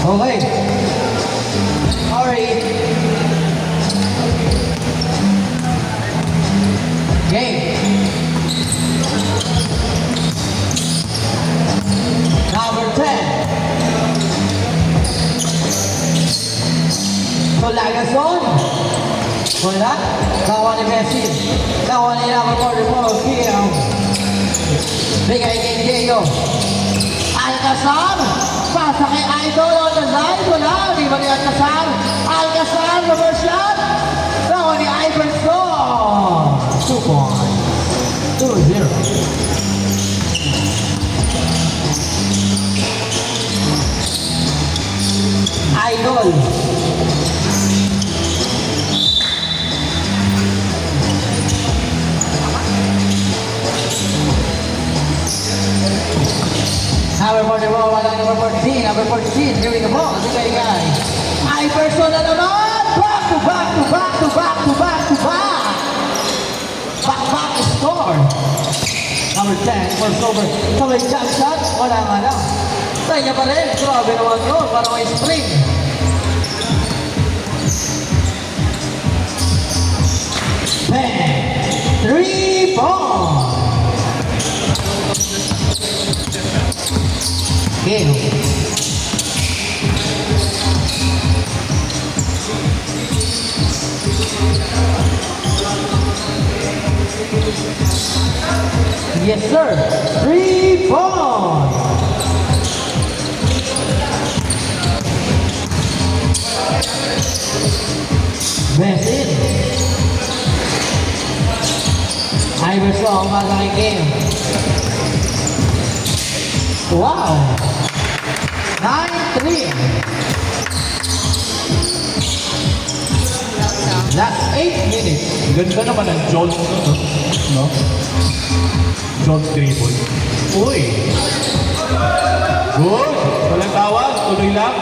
Okay. Sorry. Game. Number 10. So Lagason. Wala. Kawan ni Messi. Kawan ni number 44. Kiyo. Bigay kay Diego. Alcazar. Pasa kay Idol on the line. Wala. Di ba ni Alcazar? Alcazar. Reverse shot. Kawan ni Iverson. 2 points. 2-0. Idol. Number 44, wala number 14, number 14, here we go, bigay guy. Iverson na naman! Back to back to back to back to back to back! Back back score! Number 10, first over. Sabay jump shot, wala nga lang. Try niya pa rin, grabe naman yun, parang may spring. Bang! 3 points! Game. Yes, sir. 3 points. Messi. Iverson, malaking game. Wow. 9-3. Last 8 minutes. Ganda naman ang Jones, no? Jones dribble. Uy! Good! Walang tawag, tuloy lang.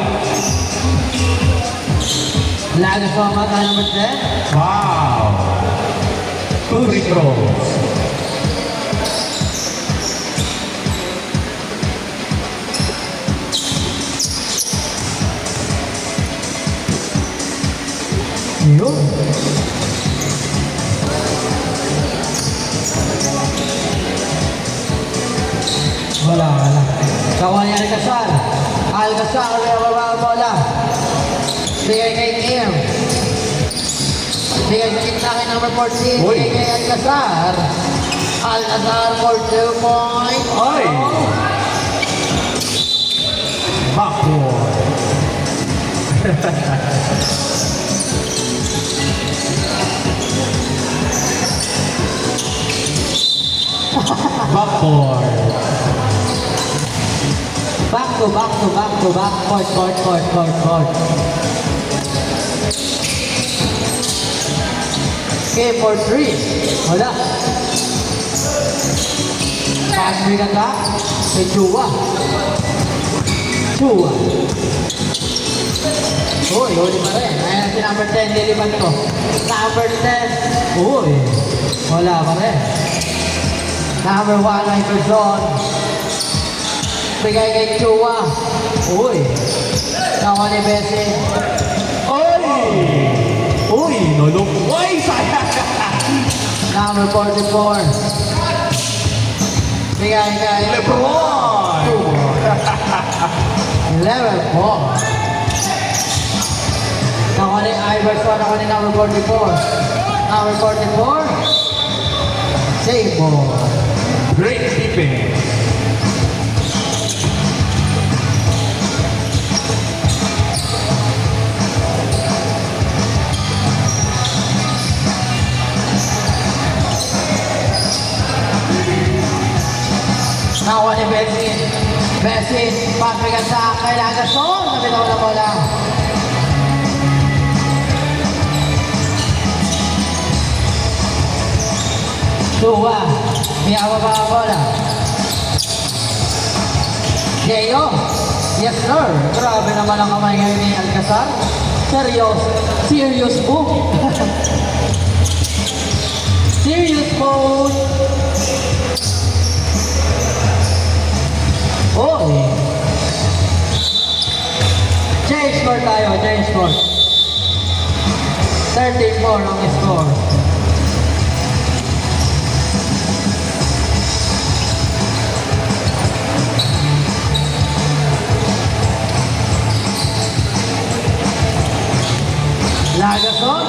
Lagos po ang mata number 10. Wow! 2 free throws. Yun. Wala. Kawan ni Alcazar. Alcazar, may bola. Bigay kay Kim. Bigay sa kitna kay number 14. Uy. Bigay kay Alcazar. Alcazar for 2 points. Ay! Backboard. Backboard. Back to back to back to back. Court. Okay, for 3. Wala. Pass me ka ka. May Chua. Uy, huli pa rin. Ayan si number 10, niliban ko. Number 10. Uy, wala pa rin. Number 1, Iverson. Bigay kay Chua. Uy, nawa ni Messi. Uy, nulog. Uy, sayang. Number 44. Bigay kay LeBron. 11 points. Nawa ni Iverson, nawa ni number 44. Number 44. Save ball. Great defense. Nawa ni Messi, pagbigay sa kay Lagason. Nabitaw na bola. Chua, miyawa pa ang bola. Diego, yes sir. Grabe naman ang kamay ngayon ni Alcazar. Serious move. Serious move. Change score tayo, change score. 13-4 ang score. Lagason.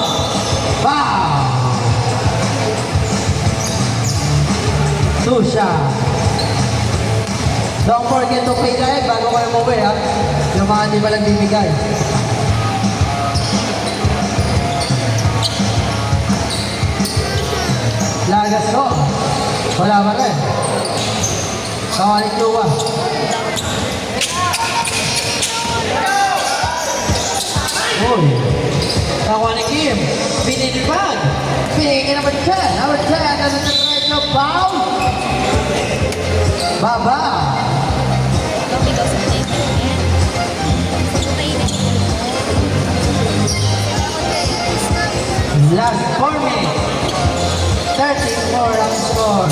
Foul. Susha. Don't forget to pay live bago kayo umuwi ha. Yung mga hindi pa nagbibigay. Lagason. Wala pa rin. Kawalik luwa. Uy. Kawan ni Kim. Pinipag. Pinigil number 10. Number 10. Nasa the right of foul. Baba. Loki daw sa plate niya. Sa mainit. Last 4 minutes. 13-4 ang score.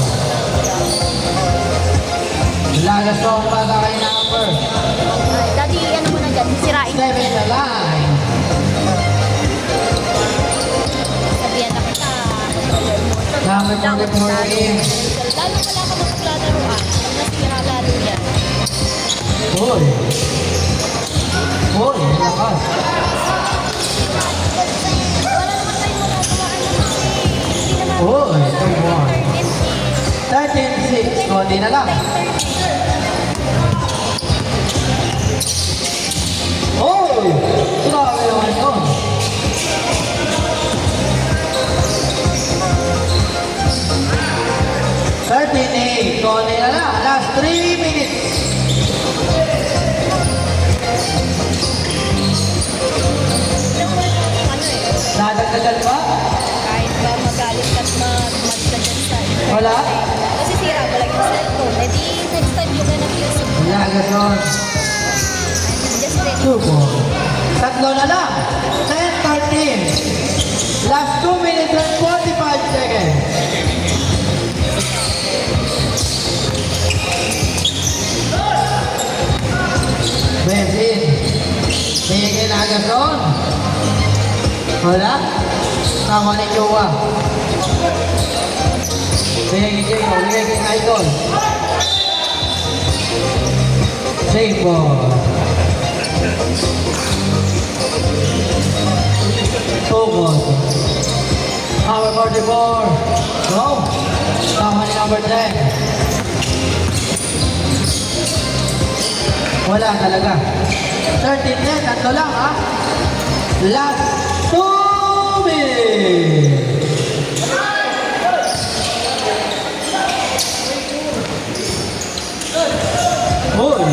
Lagasong bata kay number. Daddy, ano mo na dyan? Sirain 7 na line. Sabihan na kita. Controller mo. Number 44 Kim. Lalo wala ka magkaklaruan. Pag nasira lalo yan. Uy. Uy, lakas. Wala naman tayong magagawaan na kasi. Hindi naman. Uy, 13-6. Konti na lang. Uy! Grabe naman yun. Konti na lang. Last 3 minutes. Ano eh. Nadagdagan pa? Kahit ba magalit at mag-match ka dyan sa Wala? Kasi sira ko lang yung cellphone. Eh di next time yung ganap yung Lagason. just ready. Suko. Tatlo na lang. 10-13. Last 2 minutes and 45 seconds. Besin. Tingin Lagason. Wala. Tama ni Jowa. Tingin Jay. Tingin Idol. Save ball. Togos. Number 44. Go. Tama ni number 10. Wala talaga. 13-10. Tatlo lang ha. Last 2 minutes. Uy.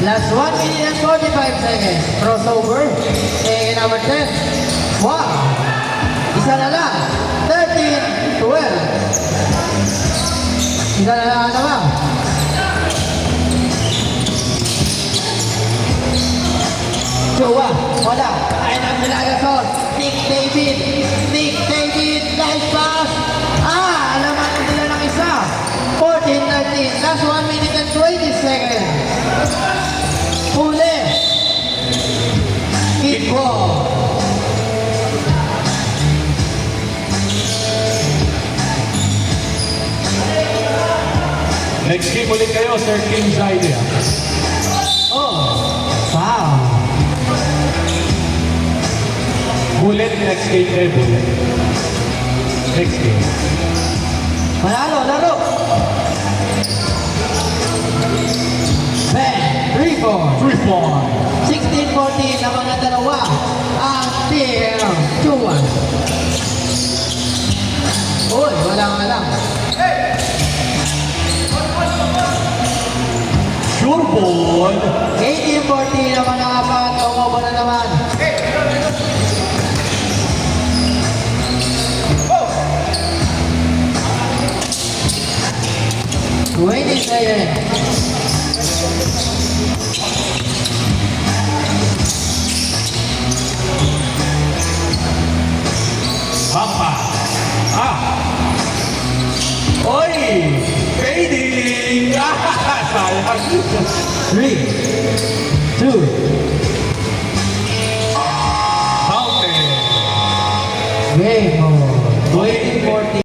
Last 1 minute and 45 seconds. Crossover. Number 10. Wow. Isa na lang. 13-12. Isa na lang naman. Jowa. Wala. Ay na sila Gasol. Nick David. Nick David. Nice pass. Alaman nila ng isa. 14-13. Last 1 minute and 20 seconds. Huli. Kick ball. Next game ulit kayo, Sir King Zaidia. Oh. Wow. Bullet next game kayo, bullet. Next game. Manalo, laro. Ben, 3-4. 3 point. 16-14 na mga dalawa. Until 2-1. Uy, wala lang. Sure ball. 18-14 na mga apat. Umobo na naman. Waiting seconds. Papa. Oy! 3, 2, Fountain. game